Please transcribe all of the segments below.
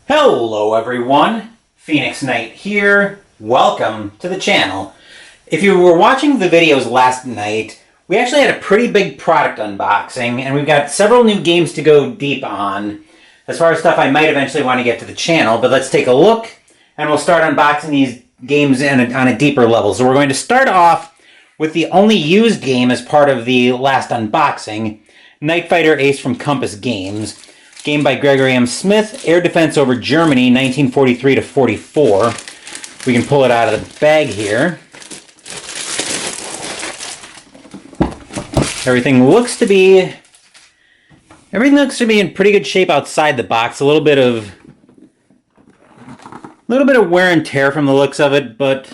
Hello everyone, Phoenix Knight here. Welcome to the channel. If you were watching the videos last night, we actually had a pretty big product unboxing, and we've got several new games to go deep on. As far as stuff I might eventually want to get to the channel, but let's take a look, and we'll start unboxing these games on a deeper level. So we're going to start off with the only used game as part of the last unboxing, Night Fighter Ace from Compass Games. Game by Gregory M. Smith, air defense over Germany, 1943 to 44. We can pull it out of the bag here. Everything looks to be in pretty good shape outside the box. A little bit of wear and tear from the looks of it, but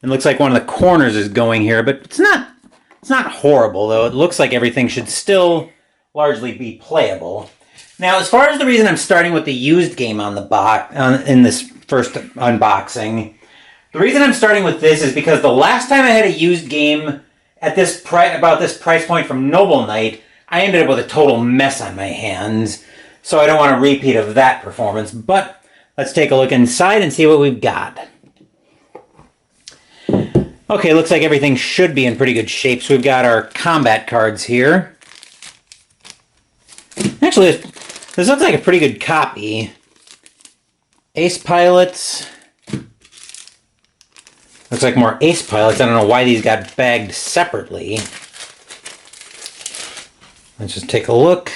it looks like one of the corners is going here. But it's not horrible though. It looks like everything should still largely be playable. Now, as far as the reason I'm starting with the used game on the box in this first unboxing, the reason I'm starting with this is because the last time I had a used game at this about this price point from Noble Knight, I ended up with a total mess on my hands. So I don't want a repeat of that performance. But let's take a look inside and see what we've got. Okay, looks like everything should be in pretty good shape. So we've got our combat cards here. Actually, this looks like a pretty good copy. Ace Pilots. Looks like more Ace Pilots. I don't know why these got bagged separately. Let's just take a look.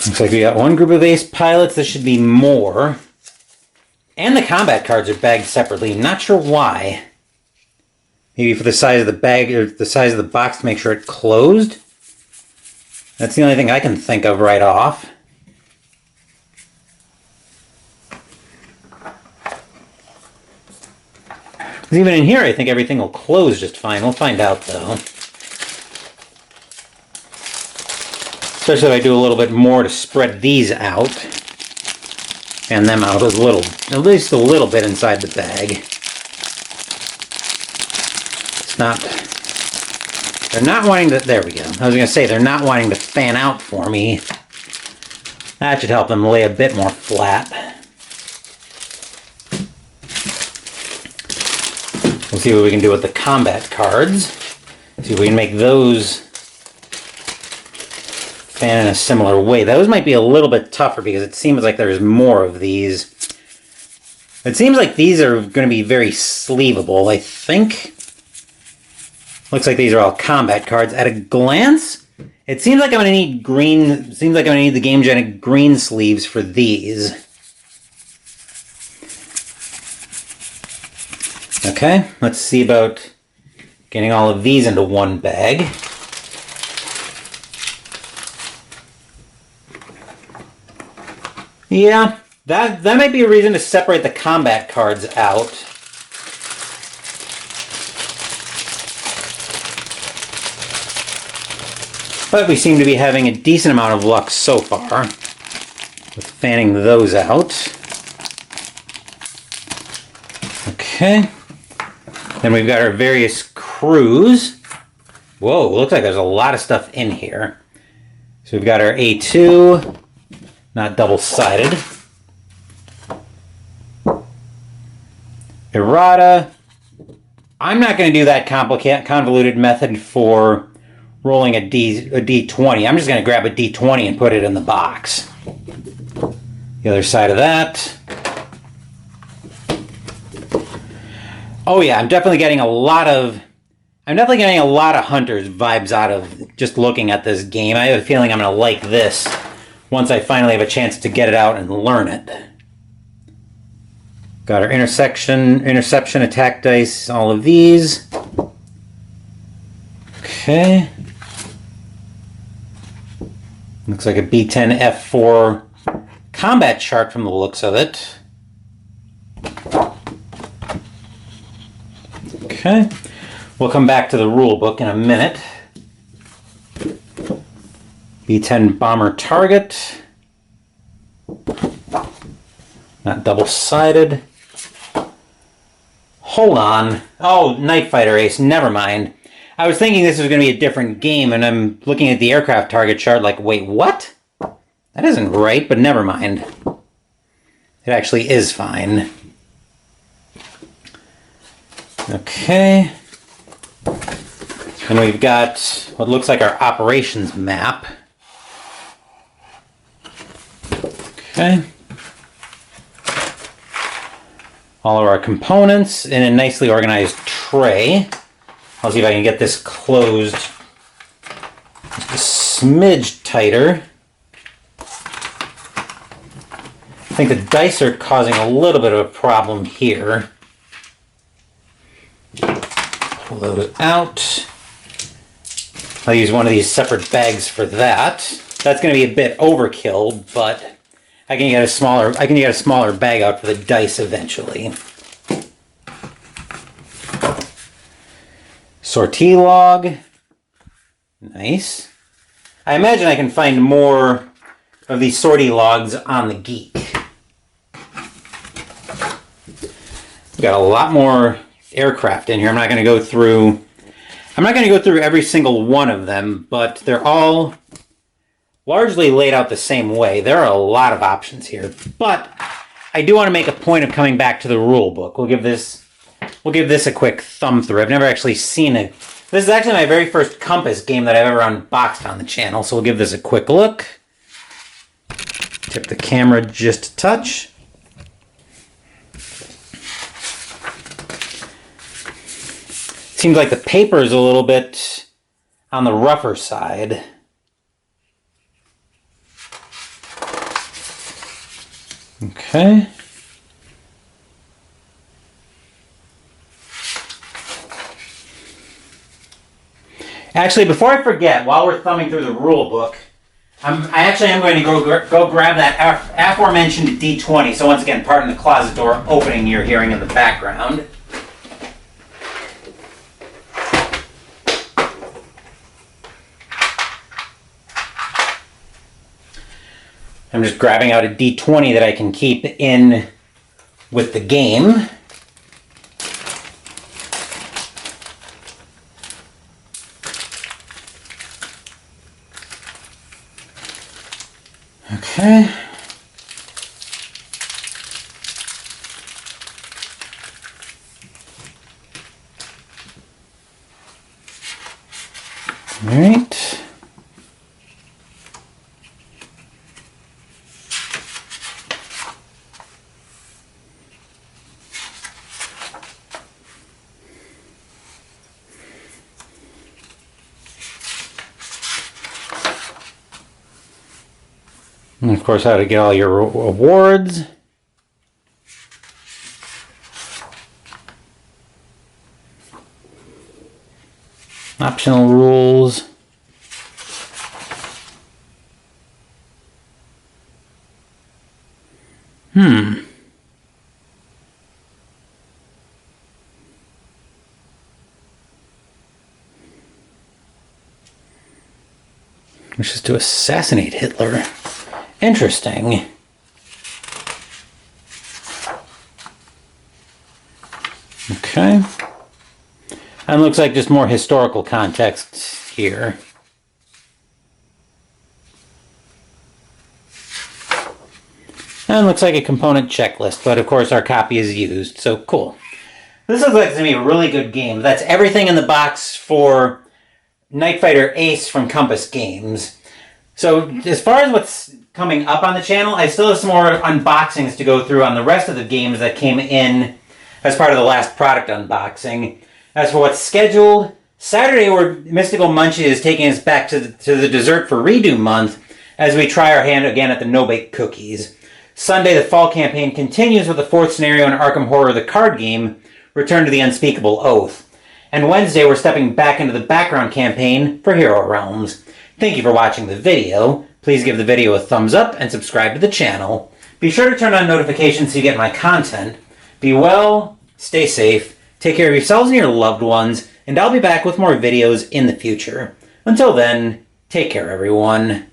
Looks like we got one group of Ace Pilots. There should be more. And the combat cards are bagged separately. Not sure why. Maybe for the size of the bag or the size of the box to make sure it closed. That's the only thing I can think of right off. Because even in here, I think everything will close just fine. We'll find out though. Especially if I do a little bit more to spread these out. Fan them out at least a little bit inside the bag. They're not wanting to, there we go. I was going to say, they're not wanting to fan out for me. That should help them lay a bit more flat. We'll see what we can do with the combat cards. See if we can make those fan in a similar way. Those might be a little bit tougher because it seems like there's more of these. It seems like these are going to be very sleevable, I think. Looks like these are all combat cards. At a glance, it seems like I'm going to need green. Seems like I'm going to need the Game Genic green sleeves for these. Okay, let's see about getting all of these into one bag. Yeah, that might be a reason to separate the combat cards out. But we seem to be having a decent amount of luck so far with fanning those out. Okay. Then we've got our various crews. Whoa, looks like there's a lot of stuff in here. So we've got our A2, not double-sided. Errata. I'm not going to do that convoluted method for rolling a D20. I'm just going to grab a D20 and put it in the box. The other side of that. Oh yeah, I'm definitely getting a lot of Hunters vibes out of just looking at this game. I have a feeling I'm going to like this once I finally have a chance to get it out and learn it. Got our interception, attack dice, all of these. Okay. Looks like a B10 F4 combat chart from the looks of it. Okay. We'll come back to the rule book in a minute. B10 bomber target. Not double-sided. Hold on. Oh, Night Fighter Ace. Never mind. I was thinking this was going to be a different game, and I'm looking at the aircraft target chart like, wait, what? That isn't right, but never mind. It actually is fine. Okay. And we've got what looks like our operations map. Okay. All of our components in a nicely organized tray. I'll see if I can get this closed just a smidge tighter. I think the dice are causing a little bit of a problem here. Load it out. I'll use one of these separate bags for that. That's going to be a bit overkill, but I can get a smaller bag out for the dice eventually. Sortie log. Nice. I imagine I can find more of these sortie logs on the Geek. We've got a lot more aircraft in here. I'm not going to go through every single one of them, but they're all largely laid out the same way. There are a lot of options here, but I do want to make a point of coming back to the rule book. We'll give this a quick thumb through. I've never actually seen it. This is actually my very first Compass game that I've ever unboxed on the channel, so we'll give this a quick look. Tip the camera just a touch. Seems like the paper is a little bit on the rougher side. Okay. Actually, before I forget, while we're thumbing through the rule book, I actually am going to go grab that aforementioned D20. So once again, pardon the closet door opening you're hearing in the background. I'm just grabbing out a D20 that I can keep in with the game. Okay. All right. And of course, how to get all your awards. Optional rules. Which is to assassinate Hitler. Interesting. Okay. And looks like just more historical context here. And looks like a component checklist, but of course our copy is used, so cool. This looks like it's going to be a really good game. That's everything in the box for Night Fighter Ace from Compass Games. So as far as what's coming up on the channel, I still have some more unboxings to go through on the rest of the games that came in as part of the last product unboxing. As for what's scheduled, Saturday Mystical Munchie is taking us back to the Dessert for Redo month as we try our hand again at the no-bake cookies. Sunday, the fall campaign continues with the fourth scenario in Arkham Horror the card game, Return to the Unspeakable Oath. And Wednesday, we're stepping back into the background campaign for Hero Realms. Thank you for watching the video. Please give the video a thumbs up and subscribe to the channel. Be sure to turn on notifications so you get my content. Be well, stay safe, take care of yourselves and your loved ones, and I'll be back with more videos in the future. Until then, take care everyone.